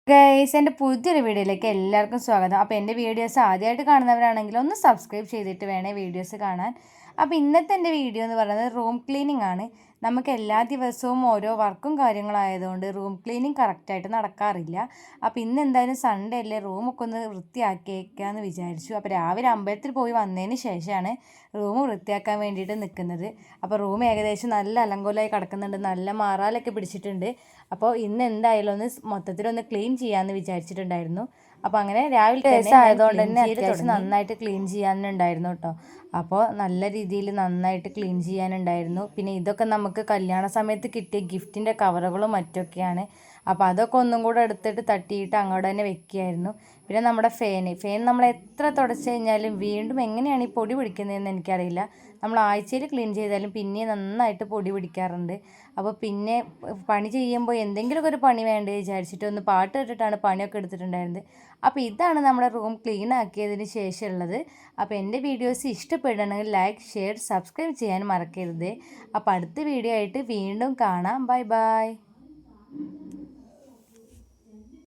Guys, എൻ്റെ പുതിയൊരു വീഡിയോയിലേക്ക് എല്ലാവർക്കും സ്വാഗതം. അപ്പോൾ എൻ്റെ വീഡിയോസ് ആദ്യമായിട്ട് കാണുന്നവരാണെങ്കിൽ ഒന്ന് സബ്സ്ക്രൈബ് ചെയ്തിട്ട് വേണേ വീഡിയോസ് കാണാൻ. അപ്പോൾ ഇന്നത്തെ എൻ്റെ വീഡിയോ എന്ന് പറയുന്നത് റൂം ക്ലീനിങ് ആണ്. നമുക്ക് എല്ലാ ദിവസവും ഓരോ വർക്കും കാര്യങ്ങളായതുകൊണ്ട് റൂം ക്ലീനിങ് കറക്റ്റായിട്ട് നടക്കാറില്ല. അപ്പോൾ ഇന്ന് എന്തായാലും സൺഡേ അല്ലേ, റൂമൊക്കെ ഒന്ന് വൃത്തിയാക്കിയേക്കാമെന്ന് വിചാരിച്ചു. അപ്പോൾ രാവിലെ അമ്പലത്തിൽ പോയി വന്നതിന് ശേഷമാണ് റൂം വൃത്തിയാക്കാൻ വേണ്ടിയിട്ട് നിൽക്കുന്നത്. അപ്പോൾ റൂം ഏകദേശം നല്ല അലങ്കോലമായി കിടക്കുന്നുണ്ട്, നല്ല മാറാലൊക്കെ പിടിച്ചിട്ടുണ്ട്. അപ്പോൾ ഇന്ന് എന്തായാലും ഒന്ന് മൊത്തത്തിലൊന്ന് ക്ലീൻ ചെയ്യാമെന്ന് വിചാരിച്ചിട്ടുണ്ടായിരുന്നു. അപ്പോൾ അങ്ങനെ രാവിലെ ദിവസം ആയതുകൊണ്ട് തന്നെ അത്യാവശ്യം നന്നായിട്ട് ക്ലീൻ ചെയ്യാനുണ്ടായിരുന്നു കേട്ടോ. അപ്പോൾ നല്ല രീതിയിൽ നന്നായിട്ട് ക്ലീൻ ചെയ്യാനുണ്ടായിരുന്നു. പിന്നെ ഇതൊക്കെ നമുക്ക് കല്യാണ സമയത്ത് കിട്ടിയ ഗിഫ്റ്റിൻ്റെ കവറുകളും മറ്റൊക്കെയാണ്. അപ്പോൾ അതൊക്കെ ഒന്നും കൂടെ എടുത്തിട്ട് തട്ടിയിട്ട് അങ്ങോട്ട് തന്നെ വെക്കുകയായിരുന്നു. പിന്നെ നമ്മുടെ ഫാൻ നമ്മൾ എത്ര തുടച്ച് കഴിഞ്ഞാലും വീണ്ടും എങ്ങനെയാണ് ഈ പൊടി പിടിക്കുന്നതെന്ന് എനിക്കറിയില്ല. നമ്മൾ ആഴ്ചയിൽ ക്ലീൻ ചെയ്താലും പിന്നെ നന്നായിട്ട് പൊടി പിടിക്കാറുണ്ട്. അപ്പോൾ പിന്നെ പണി ചെയ്യുമ്പോൾ എന്തെങ്കിലുമൊക്കെ ഒരു പണി വേണ്ടേ വിചാരിച്ചിട്ട് ഒന്ന് പാട്ട് ഇട്ടിട്ടാണ് പണിയൊക്കെ എടുത്തിട്ടുണ്ടായിരുന്നത്. അപ്പോൾ ഇതാണ് നമ്മുടെ റൂം ക്ലീൻ ആക്കിയതിന് ശേഷമുള്ളത്. അപ്പോൾ എൻ്റെ വീഡിയോസ് ഇഷ്ടപ്പെടുകയാണെങ്കിൽ ലൈക്ക്, ഷെയർ, സബ്സ്ക്രൈബ് ചെയ്യാൻ മറക്കരുത്. അപ്പോൾ അടുത്ത വീഡിയോ ആയിട്ട് വീണ്ടും കാണാം. Bye bye.